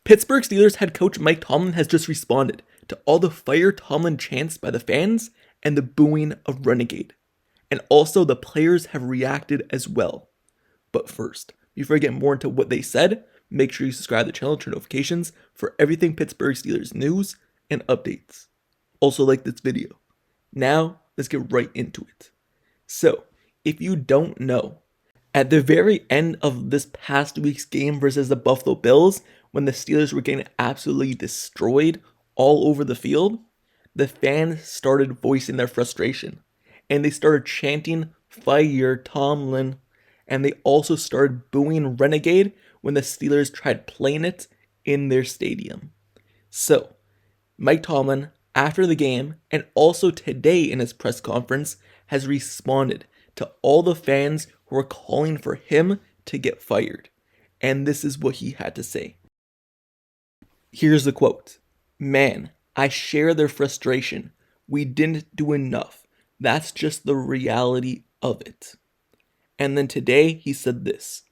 Pittsburgh Steelers head coach Mike Tomlin has just responded to all the fire Tomlin chants by the fans and the booing of Renegade. And also the players have reacted as well. But first, before I get more into what they said, make sure you subscribe to the channel, turn notifications for everything Pittsburgh Steelers news and updates. Also like this video. Now, let's get right into it. So, if you don't know, at the very end of this past week's game versus the Buffalo Bills, when the Steelers were getting absolutely destroyed all over the field, the fans started voicing their frustration. And they started chanting, "Fire Tomlin." And they also started booing Renegade when the Steelers tried playing it in their stadium. So, Mike Tomlin, after the game, and also today in his press conference, has responded to all the fans who are calling for him to get fired. And this is what he had to say. Here's the quote. "Man, I share their frustration. We didn't do enough. That's just the reality of it." And then today he said this.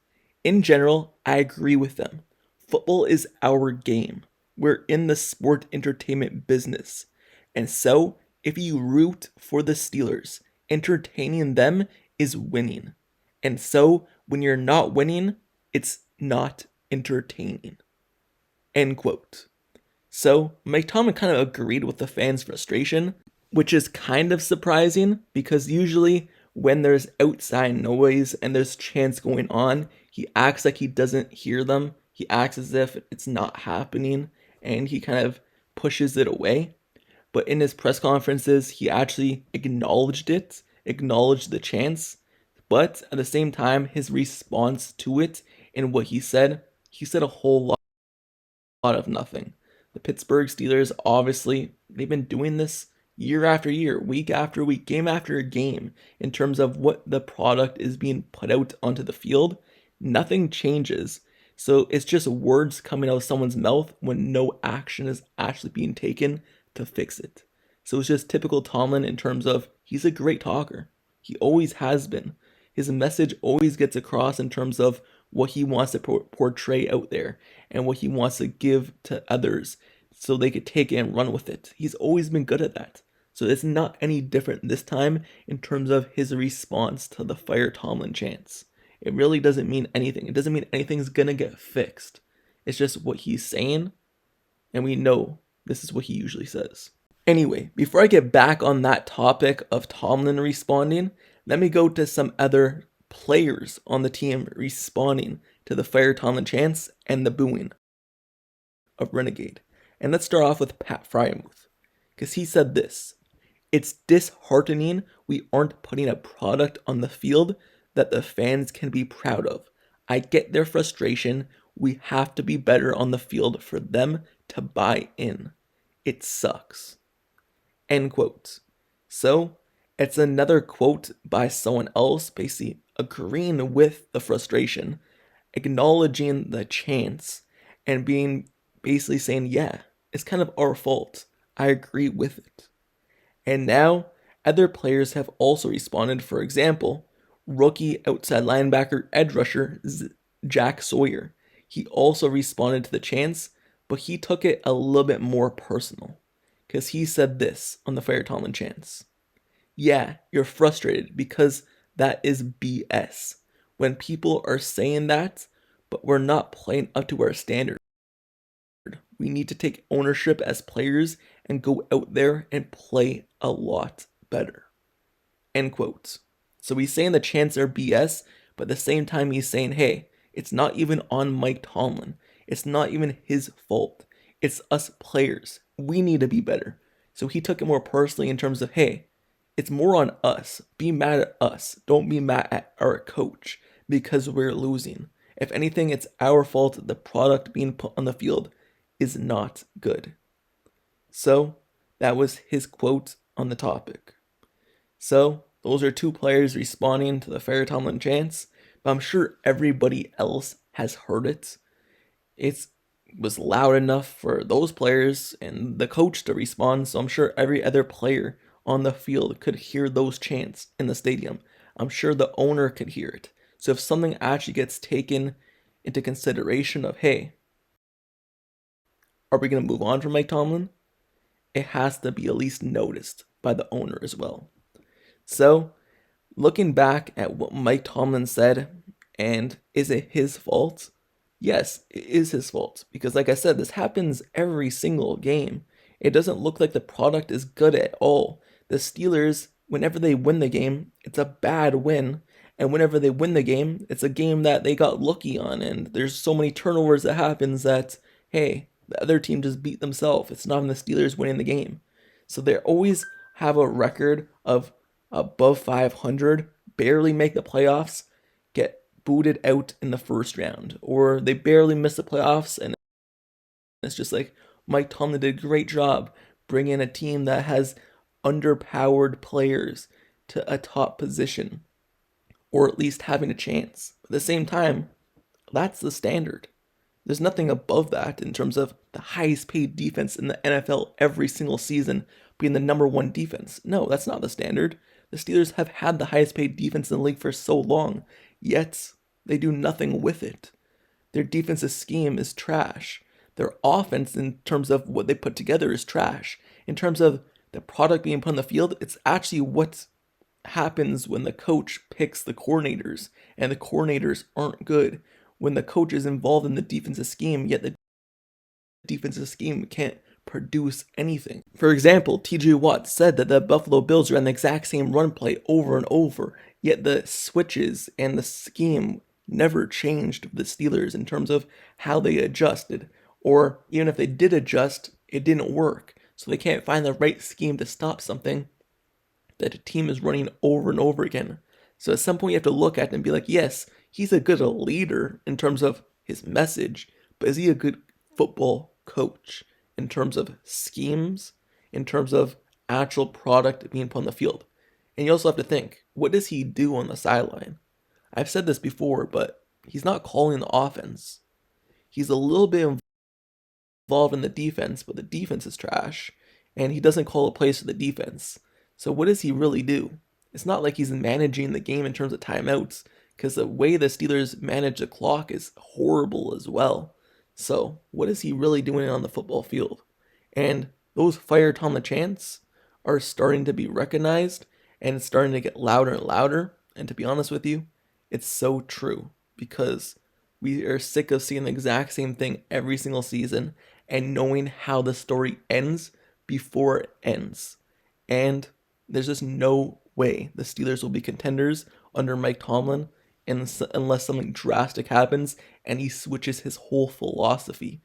"In general, I agree with them. Football is our game. We're in the sport entertainment business. And so, if you root for the Steelers, entertaining them is winning. And so, when you're not winning, it's not entertaining." End quote. So, Mike Tomlin kind of agreed with the fans' frustration, which is kind of surprising because usually when there's outside noise and there's chants going on, he acts like he doesn't hear them. He acts as if it's not happening and he kind of pushes it away. But in his press conferences, he actually acknowledged it, acknowledged the chants. But at the same time, his response to it and what he said a whole lot of nothing. The Pittsburgh Steelers, obviously, they've been doing this year after year, week after week, game after game, in terms of what the product is being put out onto the field. Nothing changes. So it's just words coming out of someone's mouth when no action is actually being taken to fix it. So it's just typical Tomlin in terms of he's a great talker. He always has been. His message always gets across in terms of what he wants to portray out there and what he wants to give to others so they could take it and run with it. He's always been good at that. So it's not any different this time in terms of his response to the Fire Tomlin chants. It really doesn't mean anything. It doesn't mean anything's going to get fixed. It's just what he's saying, and we know this is what he usually says. Anyway, before I get back on that topic of Tomlin responding, let me go to some other players on the team responding to the Fire Tomlin chants and the booing of Renegade. And let's start off with Pat Fryermuth, because he said this. "It's disheartening we aren't putting a product on the field that the fans can be proud of. I get their frustration. We have to be better on the field for them to buy in. It sucks." End quote. So, it's another quote by someone else basically agreeing with the frustration, acknowledging the chants, and being basically saying, yeah, it's kind of our fault. I agree with it. And now, other players have also responded. For example, rookie outside linebacker edge rusher Jack Sawyer. He also responded to the chants, but he took it a little bit more personal, because he said this on the Fire Tomlin chants. "Yeah, you're frustrated because that is BS. When people are saying that, but we're not playing up to our standard. We need to take ownership as players and go out there and play a lot better." End quote. So he's saying the chants are BS, but at the same time he's saying, hey, it's not even on Mike Tomlin. It's not even his fault. It's us players. We need to be better. So he took it more personally in terms of, hey, it's more on us. Be mad at us. Don't be mad at our coach because we're losing. If anything, it's our fault. The product being put on the field is not good. So that was his quote on the topic. So those are two players responding to the Fire Tomlin chants, but I'm sure everybody else has heard it. It was loud enough for those players and the coach to respond, so I'm sure every other player on the field could hear those chants in the stadium. I'm sure the owner could hear it. So if something actually gets taken into consideration of, hey, are we going to move on from Mike Tomlin? It has to be at least noticed by the owner as well. So, looking back at what Mike Tomlin said, and is it his fault? Yes, it is his fault. Because like I said, this happens every single game. It doesn't look like the product is good at all. The Steelers, whenever they win the game, it's a bad win. And whenever they win the game, it's a game that they got lucky on. And there's so many turnovers that happens that, hey, the other team just beat themselves. It's not even the Steelers winning the game. So they always have a record of above 500, barely make the playoffs, get booted out in the first round, or they barely miss the playoffs, and it's just like Mike Tomlin did a great job bringing a team that has underpowered players to a top position, or at least having a chance. At the same time, that's the standard. There's nothing above that in terms of the highest paid defense in the NFL every single season being the number one defense. No, that's not the standard. The Steelers have had the highest paid defense in the league for so long, yet they do nothing with it. Their defensive scheme is trash. Their offense, in terms of what they put together, is trash. In terms of the product being put on the field, it's actually what happens when the coach picks the coordinators, and the coordinators aren't good. When the coach is involved in the defensive scheme, yet the defensive scheme can't produce anything. For example, TJ Watt said that the Buffalo Bills ran the exact same run play over and over, yet the switches and the scheme never changed with the Steelers in terms of how they adjusted. Or even if they did adjust, it didn't work. So they can't find the right scheme to stop something that a team is running over and over again. So at some point you have to look at it and be like, yes, he's a good leader in terms of his message, but is he a good football coach in terms of schemes, in terms of actual product being put on the field? And you also have to think, what does he do on the sideline? I've said this before, but he's not calling the offense. He's a little bit involved in the defense, but the defense is trash, and he doesn't call the plays for the defense. So what does he really do? It's not like he's managing the game in terms of timeouts, because the way the Steelers manage the clock is horrible as well. So what is he really doing on the football field? And those Fire Tomlin chants are starting to be recognized, and it's starting to get louder and louder. And to be honest with you, it's so true, because we are sick of seeing the exact same thing every single season and knowing how the story ends before it ends. And there's just no way the Steelers will be contenders under Mike Tomlin unless something drastic happens and he switches his whole philosophy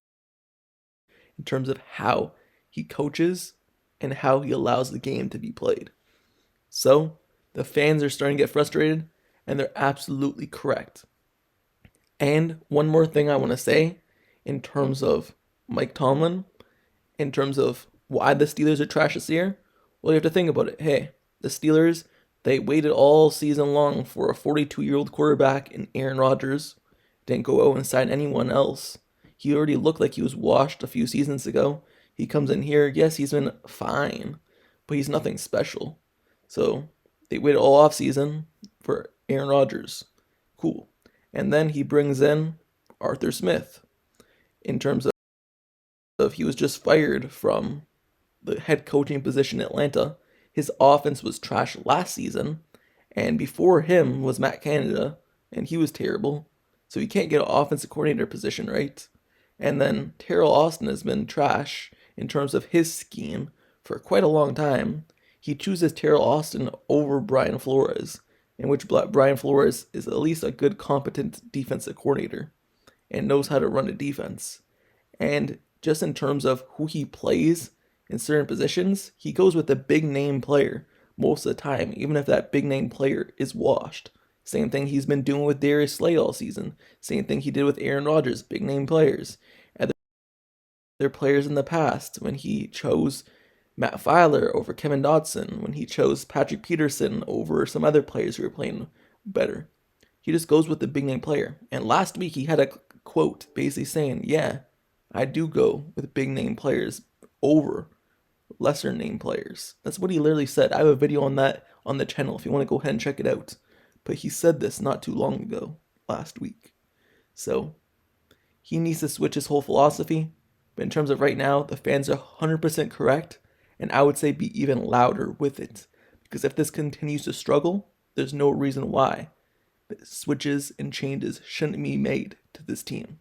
in terms of how he coaches and how he allows the game to be played. So the fans are starting to get frustrated, and they're absolutely correct. And one more thing I want to say in terms of Mike Tomlin, in terms of why the Steelers are trash this year, well, you have to think about it. Hey, the Steelers, they waited all season long for a 42-year-old quarterback in Aaron Rodgers. Didn't go out and sign anyone else. He already looked like he was washed a few seasons ago. He comes in here, yes, he's been fine, but he's nothing special. So they waited all off season for Aaron Rodgers. Cool. And then he brings in Arthur Smith in terms of he was just fired from the head coaching position in Atlanta. His offense was trash last season, and before him was Matt Canada, and he was terrible. So you can't get an offensive coordinator position, right? And then Terrell Austin has been trash in terms of his scheme for quite a long time. He chooses Terrell Austin over Brian Flores, in which Brian Flores is at least a good, competent defensive coordinator and knows how to run a defense. And just in terms of who he plays in certain positions, he goes with a big name player most of the time, even if that big name player is washed. Same thing he's been doing with Darius Slay all season. Same thing he did with Aaron Rodgers, big name players. And their players in the past, when he chose Matt Filer over Kevin Dotson, when he chose Patrick Peterson over some other players who were playing better. He just goes with the big name player. And last week he had a quote basically saying, yeah, I do go with big name players over lesser name players. That's what he literally said. I have a video on that on the channel if you want to go ahead and check it out. But he said this not too long ago, last week. So he needs to switch his whole philosophy. But in terms of right now, the fans are 100% correct, and I would say be even louder with it. Because if this continues to struggle, there's no reason why the switches and changes shouldn't be made to this team.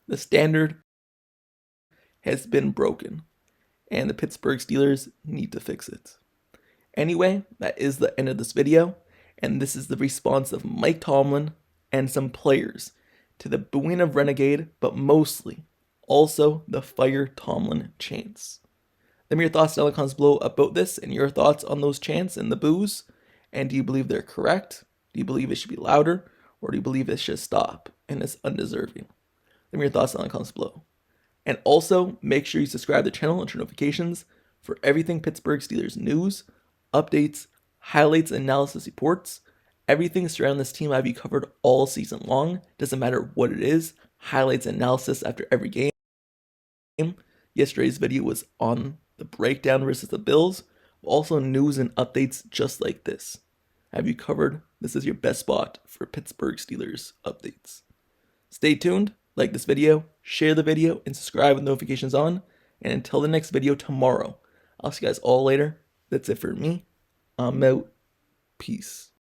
The standard has been broken, and the Pittsburgh Steelers need to fix it. Anyway, that is the end of this video, and this is the response of Mike Tomlin and some players to the booing of Renegade, but mostly also the Fire Tomlin chants. Let me know your thoughts down in the comments below about this and your thoughts on those chants and the boos. And do you believe they're correct? Do you believe it should be louder? Or do you believe it should stop and it's undeserving? Let me know your thoughts down in the comments below. And also, make sure you subscribe to the channel and turn notifications for everything Pittsburgh Steelers news, updates, highlights, analysis reports. Everything surrounding this team I have you covered all season long. Doesn't matter what it is. Highlights, analysis after every game. Yesterday's video was on the breakdown versus the Bills. Also news and updates just like this. Have you covered? This is your best spot for Pittsburgh Steelers updates. Stay tuned, like this video, share the video, and subscribe with notifications on. And until the next video tomorrow, I'll see you guys all later. That's it for me. I'm out. Peace.